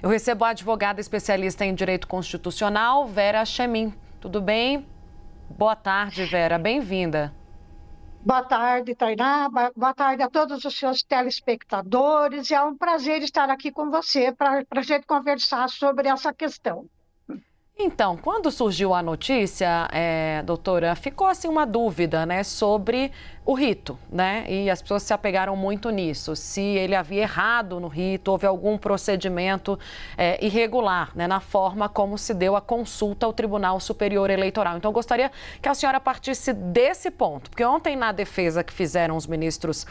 Eu recebo a advogada especialista em direito constitucional, Vera Chemin. Tudo bem? Boa tarde, Vera. Bem-vinda. Boa tarde, Tainá. Boa tarde a todos os seus telespectadores. É um prazer estar aqui com você para a gente conversar sobre essa questão. Então, quando surgiu a notícia, doutora, ficou assim uma dúvida, né, sobre o rito, né? E as pessoas se apegaram muito nisso. Se ele havia errado no rito, houve algum procedimento irregular, né, na forma como se deu a consulta ao Tribunal Superior Eleitoral. Então, eu gostaria que a senhora partisse desse ponto, porque ontem, na defesa que fizeram os ministros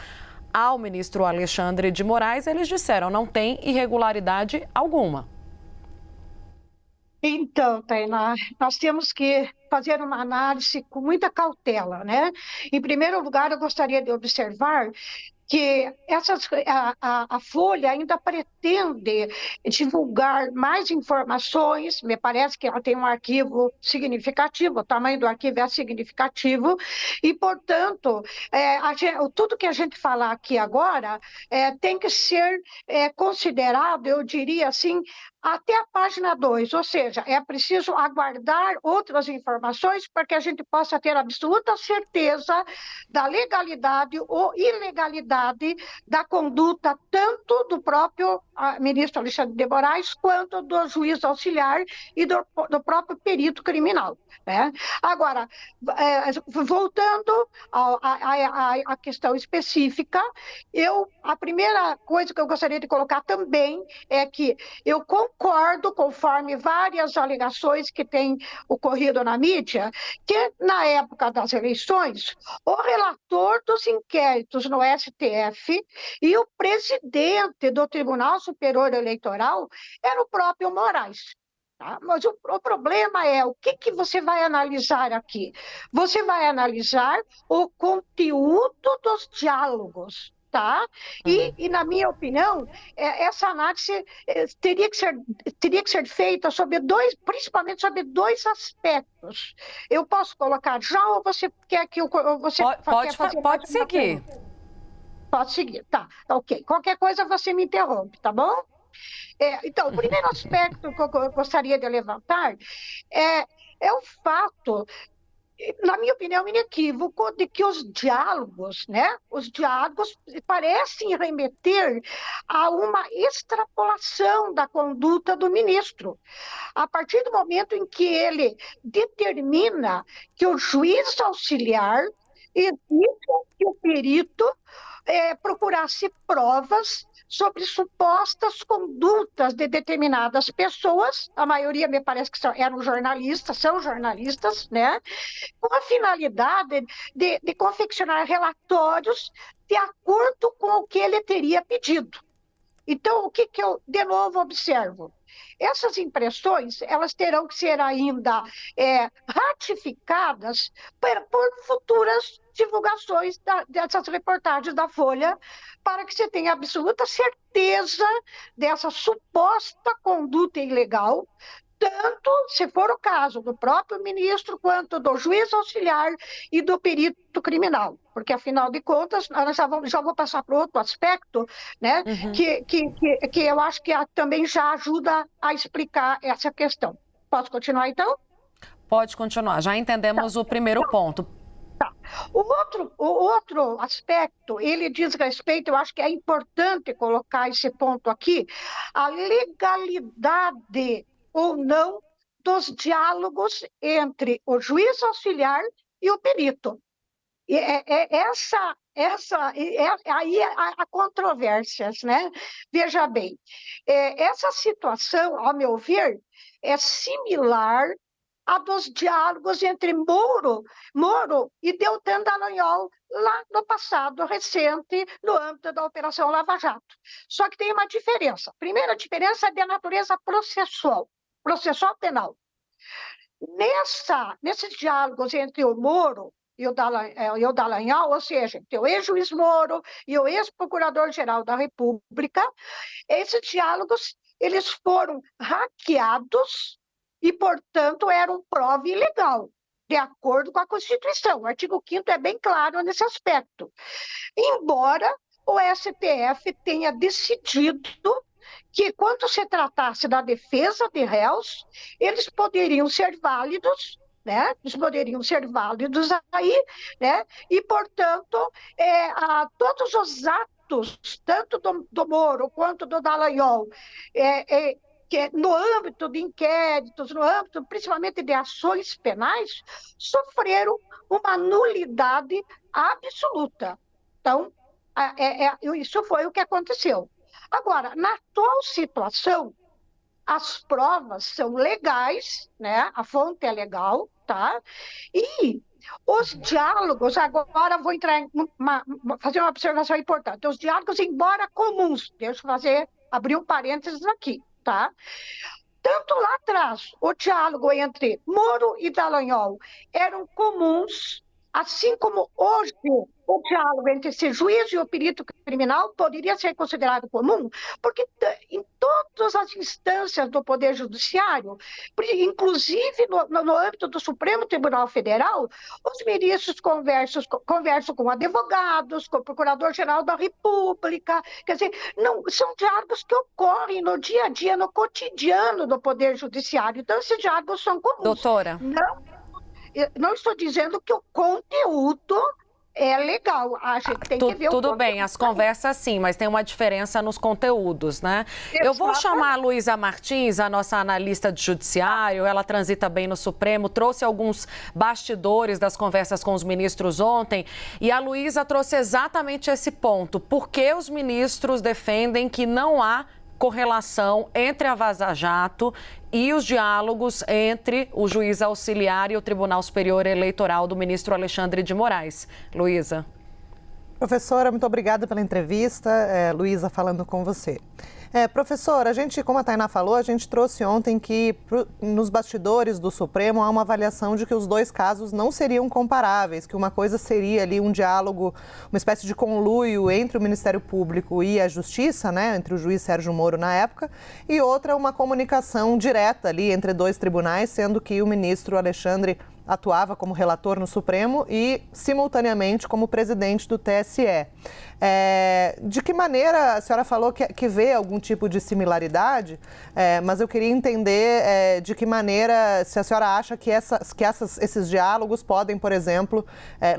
ao ministro Alexandre de Moraes, eles disseram não tem irregularidade alguma. Então, Tainá, nós temos que fazer uma análise com muita cautela, né? Em primeiro lugar, eu gostaria de observar que a Folha ainda pretende divulgar mais informações, me parece que ela tem um arquivo significativo, o tamanho do arquivo é significativo, e, portanto, tudo que a gente falar aqui agora tem que ser considerado, eu diria assim, até a página 2, ou seja, é preciso aguardar outras informações para que a gente possa ter absoluta certeza da legalidade ou ilegalidade da conduta tanto do próprio ministro Alexandre de Moraes quanto do juiz auxiliar e do próprio perito criminal, né? Agora, voltando à questão específica, a primeira coisa que eu gostaria de colocar também é que eu concordo, conforme várias alegações que têm ocorrido na mídia, que na época das eleições, o relator dos inquéritos no STF e o presidente do Tribunal Superior Eleitoral era o próprio Moraes. Tá? Mas o problema é o que você vai analisar aqui? Você vai analisar o conteúdo dos diálogos. Tá? E, na minha opinião, essa análise teria que ser feita principalmente sobre dois aspectos. Eu posso colocar já ou você quer que você quer fazer pode seguir. Pode seguir, tá, ok. Qualquer coisa você me interrompe, tá bom? Então, o primeiro aspecto que eu gostaria de levantar é o fato, na minha opinião, inequívoco, de que os diálogos, né? Os diálogos parecem remeter a uma extrapolação da conduta do ministro. A partir do momento em que ele determina que o juiz auxiliar exige que o perito procurasse provas sobre supostas condutas de determinadas pessoas, a maioria me parece que são jornalistas, né? Com a finalidade de confeccionar relatórios de acordo com o que ele teria pedido. Então, o que eu, de novo, observo? Essas impressões, elas terão que ser ainda ratificadas por futuras divulgações dessas reportagens da Folha, para que você tenha absoluta certeza dessa suposta conduta ilegal, tanto, se for o caso, do próprio ministro, quanto do juiz auxiliar e do perito criminal. Porque, afinal de contas, já vou passar para outro aspecto, né, que eu acho que também já ajuda a explicar essa questão. Posso continuar, então? Pode continuar. Já entendemos o primeiro ponto. Tá. O outro aspecto, ele diz respeito, eu acho que é importante colocar esse ponto aqui, a legalidade ou não dos diálogos entre o juiz auxiliar e o perito. E aí há controvérsias, né? Veja bem, essa situação, ao meu ver, é similar à dos diálogos entre Moro e Deltan Dallagnol lá no passado recente, no âmbito da Operação Lava Jato. Só que tem uma diferença. A primeira diferença é de natureza processual penal. Nesses diálogos entre o Moro e o Dallagnol, ou seja, entre o ex-juiz Moro e o ex-procurador-geral da República, esses diálogos eles foram hackeados e, portanto, eram prova ilegal, de acordo com a Constituição. O artigo 5º é bem claro nesse aspecto. Embora o STF tenha decidido que, quando se tratasse da defesa de réus, eles poderiam ser válidos, né? Eles poderiam ser válidos aí, né? E, portanto, todos os atos, tanto do Moro quanto do Dallagnol, que no âmbito de inquéritos, no âmbito principalmente de ações penais, sofreram uma nulidade absoluta. Então, isso foi o que aconteceu. Agora, na atual situação, as provas são legais, né? A fonte é legal, tá? E os diálogos, agora vou fazer uma observação importante. Os diálogos, embora comuns, deixa eu abrir um parênteses aqui, tá? Tanto lá atrás, o diálogo entre Moro e Dallagnol eram comuns, assim como hoje o diálogo entre esse juiz e o perito criminal poderia ser considerado comum, porque em todas as instâncias do Poder Judiciário, inclusive no âmbito do Supremo Tribunal Federal, os ministros conversam com advogados, com o Procurador-Geral da República, quer dizer, não, são diálogos que ocorrem no dia a dia, no cotidiano do Poder Judiciário, então esses diálogos são comuns. Doutora. Não estou dizendo que o conteúdo é legal, a gente tem que ver tudo bem, as conversas sim, mas tem uma diferença nos conteúdos, né? Eu vou chamar a Luísa Martins, a nossa analista de judiciário, ela transita bem no Supremo, trouxe alguns bastidores das conversas com os ministros ontem, e a Luísa trouxe exatamente esse ponto. Por que os ministros defendem que não há correlação entre a Vaza Jato e os diálogos entre o juiz auxiliar e o Tribunal Superior Eleitoral do ministro Alexandre de Moraes? Luísa. Professora, muito obrigada pela entrevista. Luísa falando com você. Professora, como a Tainá falou, a gente trouxe ontem que nos bastidores do Supremo há uma avaliação de que os dois casos não seriam comparáveis, que uma coisa seria ali um diálogo, uma espécie de conluio entre o Ministério Público e a Justiça, né, entre o juiz Sérgio Moro na época, e outra uma comunicação direta ali entre dois tribunais, sendo que o ministro Alexandre atuava como relator no Supremo e, simultaneamente, como presidente do TSE. De que maneira, a senhora falou que vê algum tipo de similaridade, mas eu queria entender de que maneira, se a senhora acha que esses diálogos podem, por exemplo,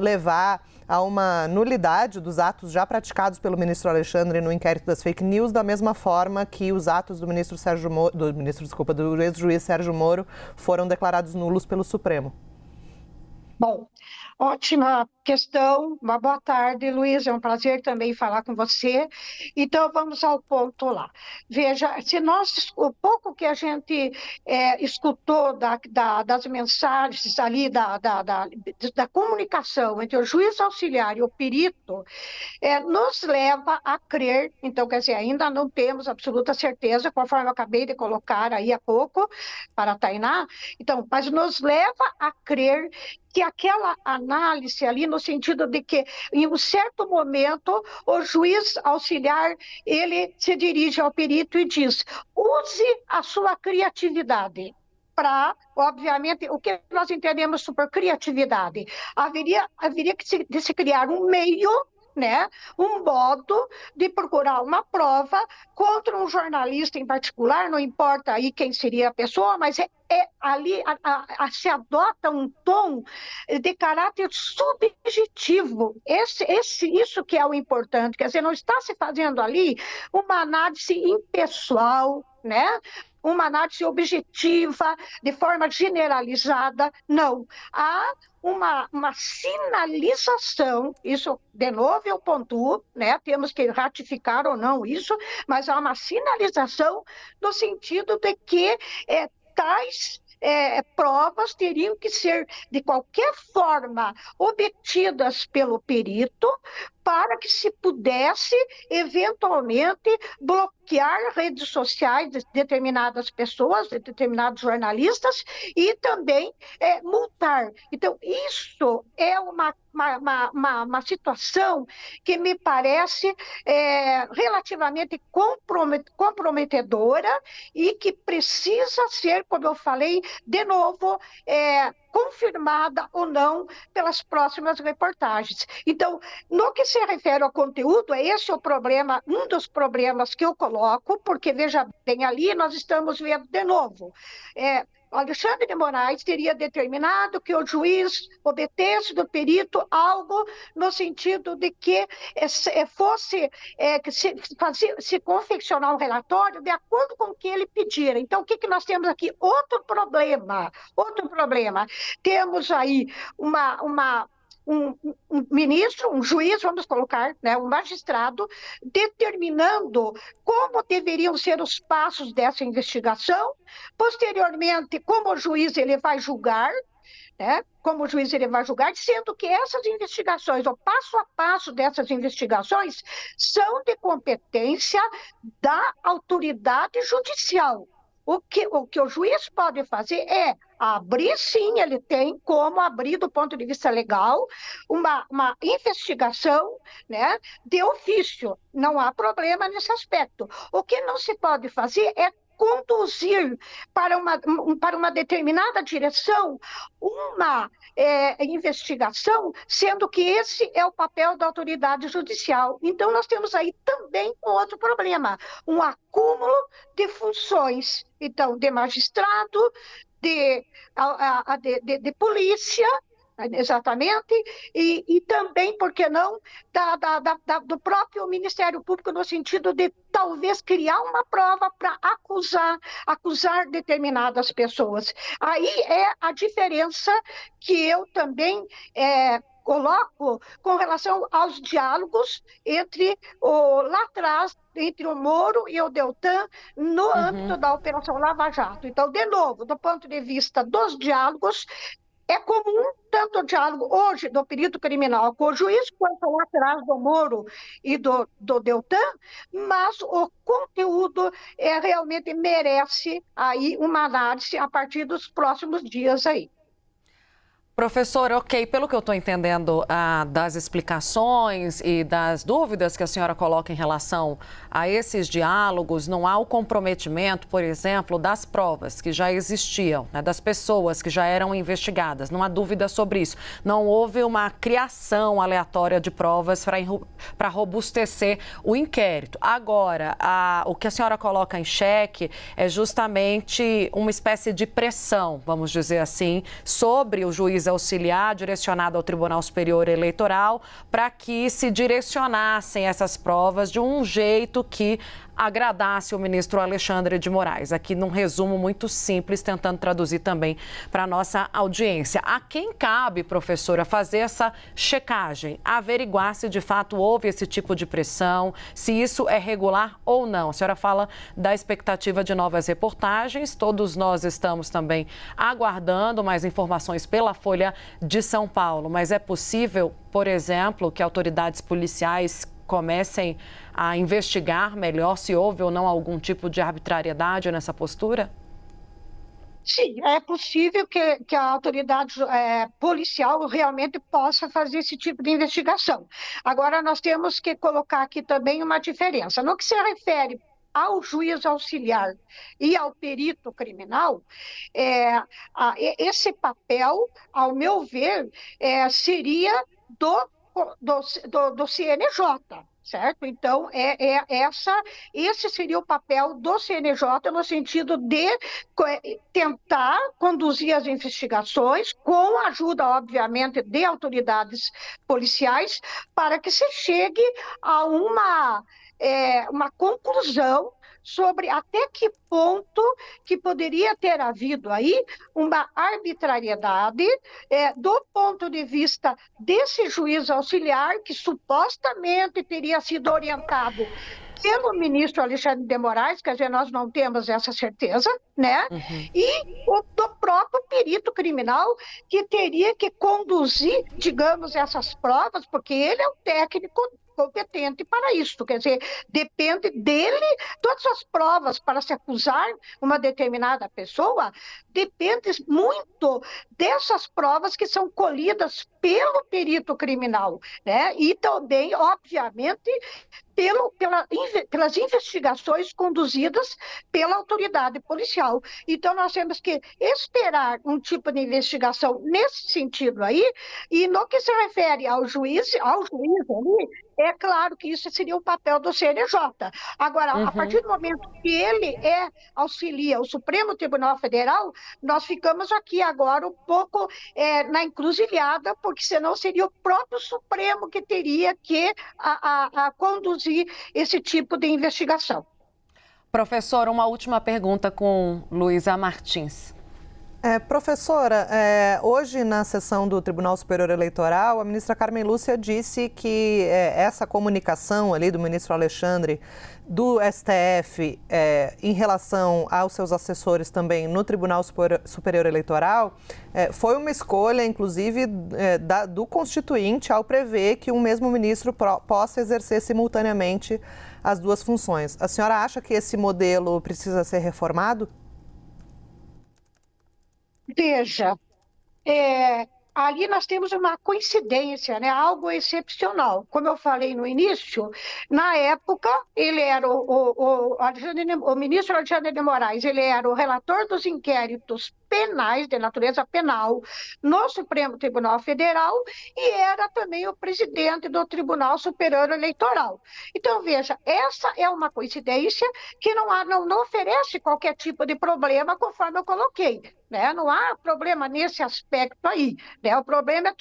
levar a uma nulidade dos atos já praticados pelo ministro Alexandre no inquérito das fake news, da mesma forma que os atos do do ex-juiz Sérgio Moro foram declarados nulos pelo Supremo. Bom, ótima questão. Uma boa tarde, Luiz. É um prazer também falar com você. Então, vamos ao ponto lá. Veja, o pouco que a gente escutou das mensagens ali, da comunicação entre o juiz auxiliar e o perito, nos leva a crer, então, quer dizer, ainda não temos absoluta certeza, conforme eu acabei de colocar aí há pouco para a Tainá, então, mas nos leva a crer que aquela análise ali, no sentido de que, em um certo momento, o juiz auxiliar, ele se dirige ao perito e diz: use a sua criatividade para, obviamente, o que nós entendemos por criatividade? Haveria de se criar um meio, né, um modo de procurar uma prova contra um jornalista em particular, não importa aí quem seria a pessoa, mas ali se adota um tom de caráter subjetivo. Isso que é o importante, quer dizer, não está se fazendo ali uma análise impessoal, né? Uma análise objetiva, de forma generalizada, não. Há uma sinalização, isso, de novo, eu pontuo, né? Temos que ratificar ou não isso, mas há uma sinalização no sentido de que tais provas teriam que ser, de qualquer forma, obtidas pelo perito para que se pudesse, eventualmente, bloquear redes sociais de determinadas pessoas, de determinados jornalistas, e também multar. Então, isso é uma situação que me parece relativamente comprometedora e que precisa ser, como eu falei, de novo, confirmada ou não pelas próximas reportagens. Então, no que se refere ao conteúdo, esse é o problema, um dos problemas que eu coloco, porque, veja bem, ali nós estamos vendo de novo. Alexandre de Moraes teria determinado que o juiz obtesse do perito algo no sentido de que se confeccionar um relatório de acordo com o que ele pedira. Então, o que nós temos aqui? Outro problema. Temos aí um ministro, um juiz, vamos colocar, né, um magistrado, determinando como deveriam ser os passos dessa investigação. Posteriormente, como o juiz ele vai julgar, né? Como o juiz ele vai julgar, sendo que essas investigações, o passo a passo dessas investigações, são de competência da autoridade judicial. O que o juiz pode fazer é abrir, sim, ele tem como abrir, do ponto de vista legal, uma investigação, né, de ofício. Não há problema nesse aspecto. O que não se pode fazer é conduzir para uma determinada direção uma investigação, sendo que esse é o papel da autoridade judicial. Então, nós temos aí também um outro problema, um acúmulo de funções, então, de magistrado, de polícia, exatamente, e também, por que não, do próprio Ministério Público, no sentido de talvez criar uma prova para acusar determinadas pessoas. Aí é a diferença que eu também coloco com relação aos diálogos lá atrás, entre o Moro e o Deltan, no âmbito da Operação Lava Jato. Então, de novo, do ponto de vista dos diálogos, é comum tanto o diálogo hoje do perito criminal com o juiz, quanto lá atrás do Moro e do Deltan, mas o conteúdo realmente merece aí uma análise a partir dos próximos dias aí. Professor, ok, pelo que eu estou entendendo das explicações e das dúvidas que a senhora coloca em relação a esses diálogos, não há o comprometimento, por exemplo, das provas que já existiam, né, das pessoas que já eram investigadas, não há dúvida sobre isso. Não houve uma criação aleatória de provas para robustecer o inquérito. Agora, o que a senhora coloca em xeque é justamente uma espécie de pressão, vamos dizer assim, sobre o juiz auxiliar direcionado ao Tribunal Superior Eleitoral para que se direcionassem essas provas de um jeito que agradasse o ministro Alexandre de Moraes. Aqui num resumo muito simples, tentando traduzir também para a nossa audiência. A quem cabe, professora, fazer essa checagem, averiguar se de fato houve esse tipo de pressão, se isso é regular ou não? A senhora fala da expectativa de novas reportagens, todos nós estamos também aguardando mais informações pela Folha de São Paulo, mas é possível, por exemplo, que autoridades policiais comecem a investigar melhor se houve ou não algum tipo de arbitrariedade nessa postura? Sim, é possível que a autoridade policial realmente possa fazer esse tipo de investigação. Agora, nós temos que colocar aqui também uma diferença. No que se refere ao juiz auxiliar e ao perito criminal, esse papel, ao meu ver, seria do CNJ, certo? Então, esse seria o papel do CNJ no sentido de tentar conduzir as investigações com a ajuda, obviamente, de autoridades policiais para que se chegue a uma conclusão sobre até que ponto que poderia ter havido aí uma arbitrariedade do ponto de vista desse juiz auxiliar que supostamente teria sido orientado pelo ministro Alexandre de Moraes, quer dizer, nós não temos essa certeza, né? Uhum. E do próprio perito criminal que teria que conduzir, digamos, essas provas, porque ele é o técnico competente para isso, quer dizer, depende dele, todas as provas para se acusar uma determinada pessoa, depende muito dessas provas que são colhidas pelo perito criminal, né? E também, obviamente, pelas investigações conduzidas pela autoridade policial. Então, nós temos que esperar um tipo de investigação nesse sentido aí, e no que se refere ao juiz ali, é claro que isso seria o papel do CNJ. Agora, a partir do momento que ele auxilia o Supremo Tribunal Federal, nós ficamos aqui agora um pouco na encruzilhada, porque senão seria o próprio Supremo que teria que conduzir esse tipo de investigação. Professora, uma última pergunta com Luísa Martins. Professora, hoje na sessão do Tribunal Superior Eleitoral, a ministra Carmen Lúcia disse que essa comunicação ali do ministro Alexandre do STF em relação aos seus assessores também no Tribunal Superior Eleitoral foi uma escolha, inclusive, do Constituinte ao prever que um mesmo ministro possa exercer simultaneamente as duas funções. A senhora acha que esse modelo precisa ser reformado? Veja, ali nós temos uma coincidência, né? Algo excepcional. Como eu falei no início, na época, ele era o ministro Alexandre de Moraes, ele era o relator dos inquéritos penais, de natureza penal, no Supremo Tribunal Federal, e era também o presidente do Tribunal Superior Eleitoral. Então, veja, essa é uma coincidência que não oferece qualquer tipo de problema, conforme eu coloquei. Né? Não há problema nesse aspecto aí. Né? O problema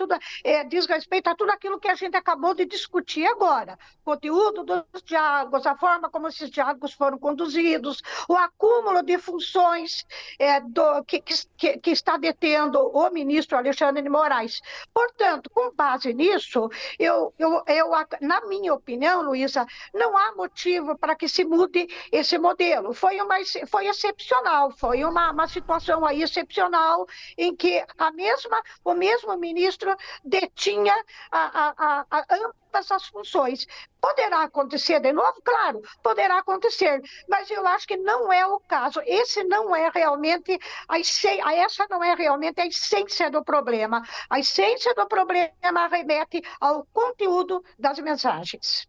diz respeito a tudo aquilo que a gente acabou de discutir agora. O conteúdo dos diálogos, a forma como esses diálogos foram conduzidos, o acúmulo de funções que está detendo o ministro Alexandre de Moraes. Portanto, com base nisso, na minha opinião, Luísa, não há motivo para que se mude esse modelo. Foi excepcional, foi uma situação aí excepcional em que o mesmo ministro detinha ambas as funções. Poderá acontecer de novo? Claro, poderá acontecer, mas eu acho que não é o caso. Essa não é realmente a essência do problema. A essência do problema remete ao conteúdo das mensagens.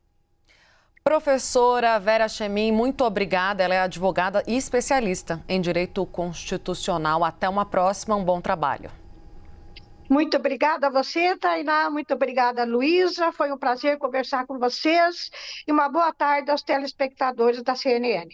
Professora Vera Chemin, muito obrigada. Ela é advogada e especialista em direito constitucional. Até uma próxima, um bom trabalho. Muito obrigada a você, Tainá. Muito obrigada, Luísa. Foi um prazer conversar com vocês. E uma boa tarde aos telespectadores da CNN.